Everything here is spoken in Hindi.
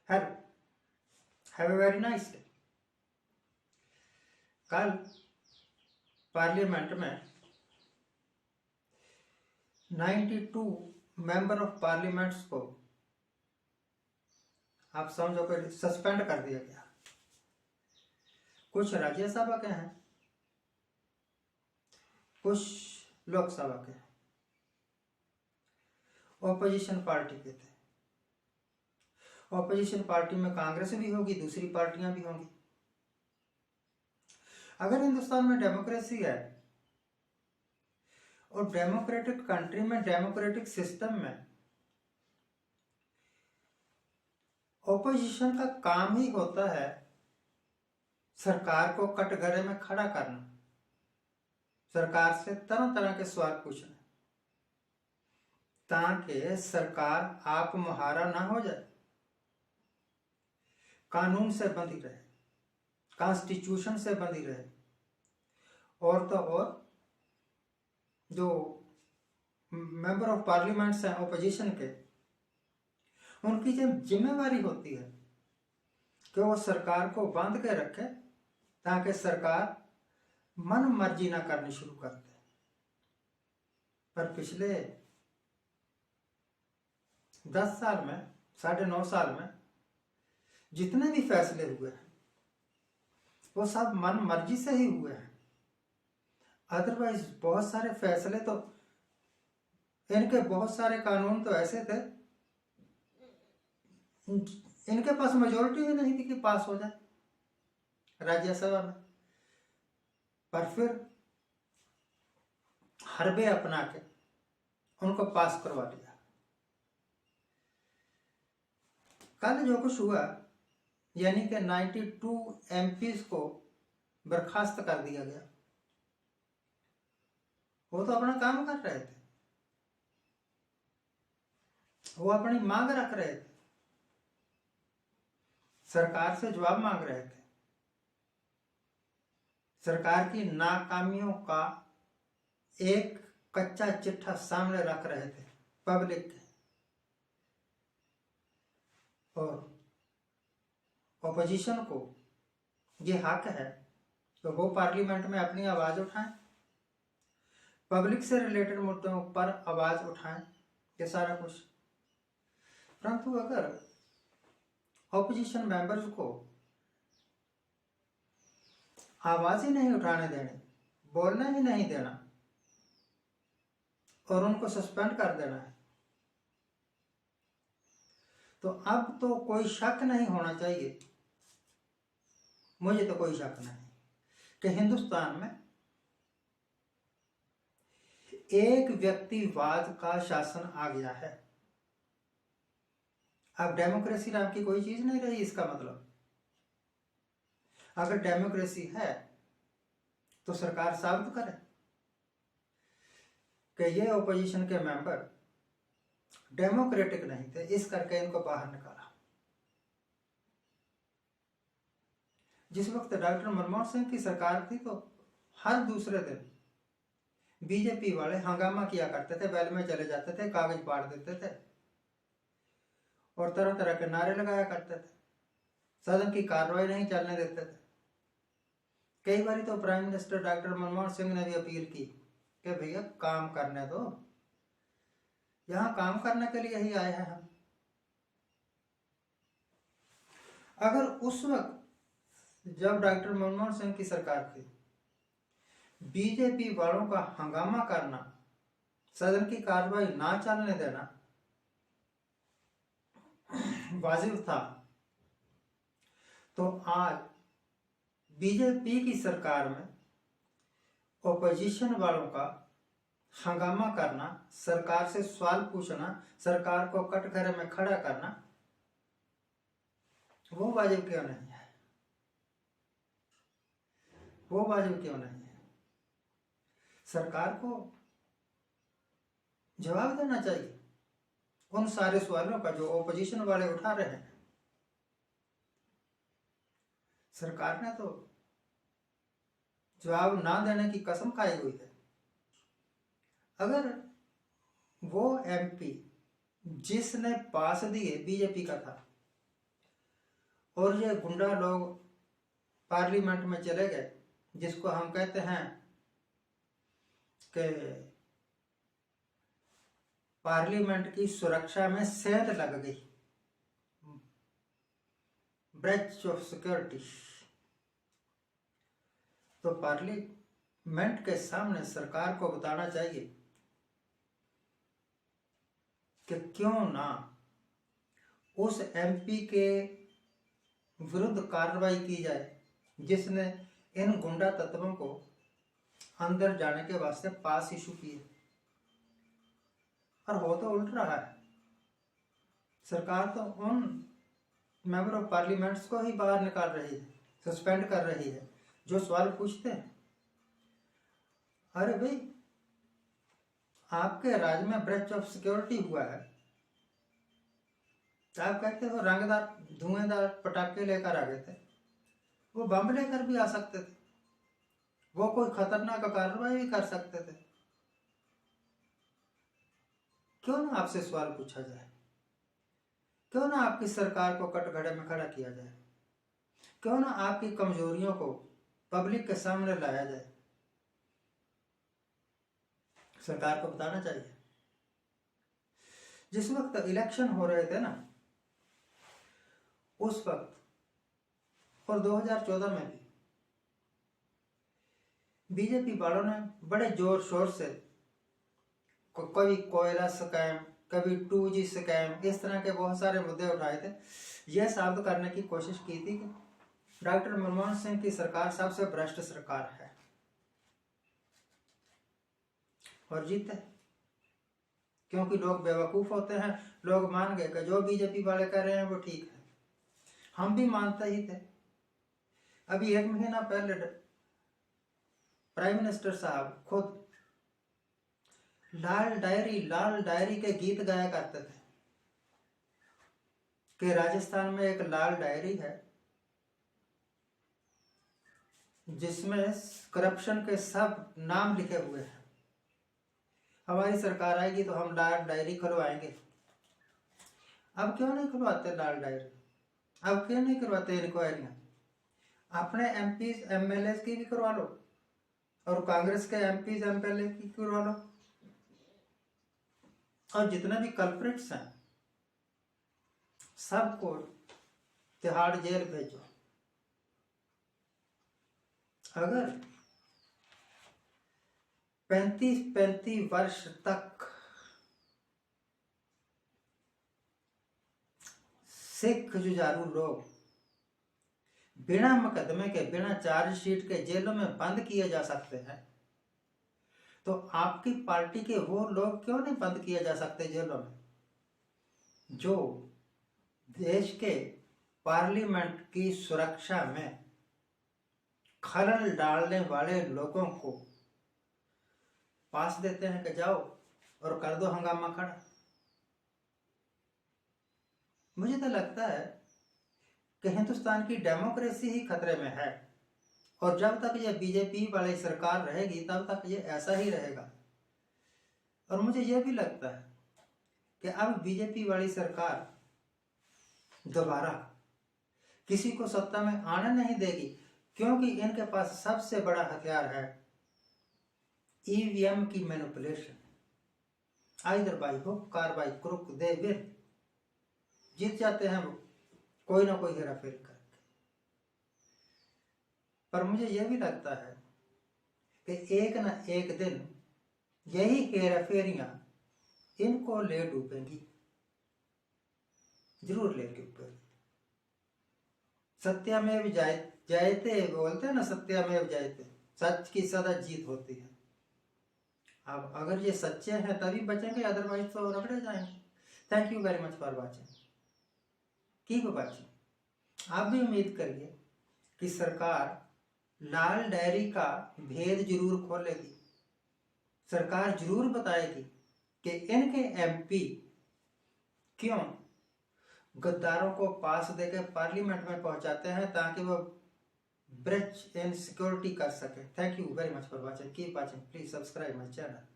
Hello, have a very nice day. कल पार्लियामेंट में 92 मेंबर ऑफ पार्लियामेंट्स को आप समझो कि सस्पेंड कर दिया गया। कुछ राज्यसभा के हैं, कुछ लोकसभा के हैं, ऑपोजिशन पार्टी के थे। ऑपोजिशन पार्टी में कांग्रेस भी होगी, दूसरी पार्टियां भी होंगी। अगर हिंदुस्तान में डेमोक्रेसी है और डेमोक्रेटिक कंट्री में, डेमोक्रेटिक सिस्टम में ऑपोजिशन का काम ही होता है सरकार को कटघरे में खड़ा करना, सरकार से तरह तरह के सवाल पूछना, ताकि सरकार आप मुहारा ना हो जाए, कानून से बंधी रहे, कॉन्स्टिट्यूशन से बंधी रहे। और तो और जो मेंबर ऑफ पार्लियामेंट्स हैं ऑपोजिशन के, उनकी जो जिम्मेवारी होती है कि वो सरकार को बांध के रखे ताकि सरकार मन मर्जी ना करनी शुरू कर दे। पर पिछले 10 साल में, 9.5 साल में जितने भी फैसले हुए हैं वो सब मन मर्जी से ही हुए हैं। अदरवाइज बहुत सारे फैसले तो, इनके बहुत सारे कानून तो ऐसे थे, इनके पास मेजोरिटी ही नहीं थी कि पास हो जाए राज्यसभा में, पर फिर हरबे अपना के उनको पास करवा दिया। कल जो कुछ हुआ, यानी कि 92 एमपीज को बर्खास्त कर दिया गया। वो तो अपना काम कर रहे थे, वो अपनी मांग रख रहे थे, सरकार से जवाब मांग रहे थे, सरकार की नाकामियों का एक कच्चा चिट्ठा सामने रख रहे थे पब्लिक के। और ऑपोजिशन को ये हक है तो वो पार्लियामेंट में अपनी आवाज उठाएं, पब्लिक से रिलेटेड मुद्दों पर आवाज उठाएं, ये सारा कुछ। परंतु अगर ऑपोजिशन मेंबर्स को आवाज ही नहीं उठाने देनी, बोलने ही नहीं देना और उनको सस्पेंड कर देना है, तो अब तो कोई शक नहीं होना चाहिए, मुझे तो कोई शक नहीं कि हिंदुस्तान में एक व्यक्तिवाद का शासन आ गया है। अब डेमोक्रेसी नाम की कोई चीज नहीं रही। इसका मतलब अगर डेमोक्रेसी है तो सरकार साबित करे कि ये ऑपोजिशन के मेंबर डेमोक्रेटिक नहीं थे, इस करके इनको बाहर निकाला। जिस वक्त डॉक्टर मनमोहन सिंह की सरकार थी तो हर दूसरे दिन बीजेपी वाले हंगामा किया करते थे, बैल में चले जाते थे, कागज फाड़ देते थे और तरह तरह के नारे लगाया करते थे, सदन की कार्रवाई नहीं चलने देते थे। कई बार तो prime minister doctor Manmohan Singh ने भी अपील की कि भैया काम करने दो, यहां काम करने के लिए ही आए हैं हम। अगर उस वक्त जब डॉक्टर मनमोहन सिंह की सरकार थी, बीजेपी वालों का हंगामा करना, सदन की कार्रवाई ना चलने देना वाजिब था, तो आज बीजेपी की सरकार में ऑपोजिशन वालों का हंगामा करना, सरकार से सवाल पूछना, सरकार को कटघरे में खड़ा करना, वो वाजिब क्यों नहीं है? वो वाजिब क्यों नहीं है? सरकार को जवाब देना चाहिए उन सारे सवालों का जो ऑपोजिशन वाले उठा रहे हैं। सरकार ने तो जवाब ना देने की कसम खाई हुई है। अगर वो एमपी जिसने पास दिए बीजेपी का था, और ये गुंडा लोग पार्लियामेंट में चले गए, जिसको हम कहते हैं कि पार्लियामेंट की सुरक्षा में सेंध लग गई, ब्रेच ऑफ सिक्योरिटी। तो पार्लियामेंट के सामने सरकार को बताना चाहिए कि क्यों ना उस एमपी के विरुद्ध कार्रवाई की जाए जिसने इन गुंडा तत्वों को अंदर जाने के वास्ते पास इशू किए। और हो तो उल्ट रहा है, सरकार तो उन मेंबर ऑफ पार्लियामेंट्स को ही बाहर निकाल रही है, सस्पेंड कर रही है जो सवाल पूछते हैं। अरे भाई, आपके राज्य में ब्रेच ऑफ सिक्योरिटी हुआ है, आप कहते हो रंगदार धुएंदार पटाखे लेकर आ गए थे, वो बम लेकर भी आ सकते थे, वो कोई खतरनाक कार्रवाई भी कर सकते थे। क्यों ना आपसे सवाल पूछा जाए, क्यों ना आपकी सरकार को कटघरे में खड़ा किया जाए, क्यों ना आपकी कमजोरियों को पब्लिक के सामने लाया जाए। सरकार को बताना चाहिए। जिस वक्त इलेक्शन हो रहे थे ना, उस वक्त और 2014 में भी बीजेपी वालों ने बड़े जोर शोर से कभी कोयला स्कैम, कभी 2G स्कैम, इस तरह के बहुत सारे मुद्दे उठाए थे। यह साबित करने की कोशिश की थी कि डॉक्टर मनमोहन सिंह की सरकार सबसे भ्रष्ट सरकार है, और जीते, क्योंकि लोग बेवकूफ होते हैं। लोग मान गए कि जो बीजेपी वाले कर रहे हैं वो ठीक है। हम भी मानते ही थे। अभी 1 महीना पहले प्राइम मिनिस्टर साहब खुद लाल डायरी के गीत गाया करते थे कि राजस्थान में एक लाल डायरी है जिसमें करप्शन के सब नाम लिखे हुए हैं। हमारी सरकार आएगी तो हम लाल डायरी खुलवाएंगे। अब क्यों नहीं खुलवाते लाल डायरी? अब क्यों नहीं करवाते इंक्वायरियां? अपने एमपी एमएलए की भी करवा लो और कांग्रेस के एमपी एमएलए की करवा लो, और जितने भी कल्प्रिट्स हैं सबको तिहाड़ जेल भेजो। अगर 35 वर्ष तक सिख जुझारू लोग बिना मुकदमे के, बिना चार्जशीट के जेलों में बंद किए जा सकते हैं, तो आपकी पार्टी के वो लोग क्यों नहीं बंद किए जा सकते जेलों में, जो देश के पार्लियामेंट की सुरक्षा में खलल डालने वाले लोगों को पास देते हैं कि जाओ और कर दो हंगामा खड़ा। मुझे तो लगता है कि हिंदुस्तान की डेमोक्रेसी ही खतरे में है, और जब तक ये बीजेपी वाली सरकार रहेगी तब तक ये ऐसा ही रहेगा। और मुझे यह भी लगता है कि अब बीजेपी वाली सरकार दोबारा किसी को सत्ता में आने नहीं देगी, क्योंकि इनके पास सबसे बड़ा हथियार है ईवीएम की manipulation. Either by hook or by crook they will, जीत जाते हैं वो कोई ना कोई हेराफेरी करके। पर मुझे यह भी लगता है कि एक ना एक दिन यही हेराफेरियां इनको ले डूबेंगी, जरूर ले डूबेंगी। सत्यमेव जयते बोलते हैं ना, सत्यमेव जयते, सच की सदा जीत होती है। अब अगर ये सच्चे हैं तभी बचेंगे, अदरवाइज तो रगड़े जाएंगे। Thank you very much for watching, keep watching. आप भी उम्मीद करिए कि सरकार लाल डायरी का भेद जरूर खोलेगी, सरकार जरूर बताएगी कि इनके एमपी क्यों गद्दारों को पास देकर पार्लियामेंट में पहुंचाते हैं ताकि वो ब्रेच इन सिक्योरिटी कर सके। Thank you very much for watching, keep watching, please subscribe my channel.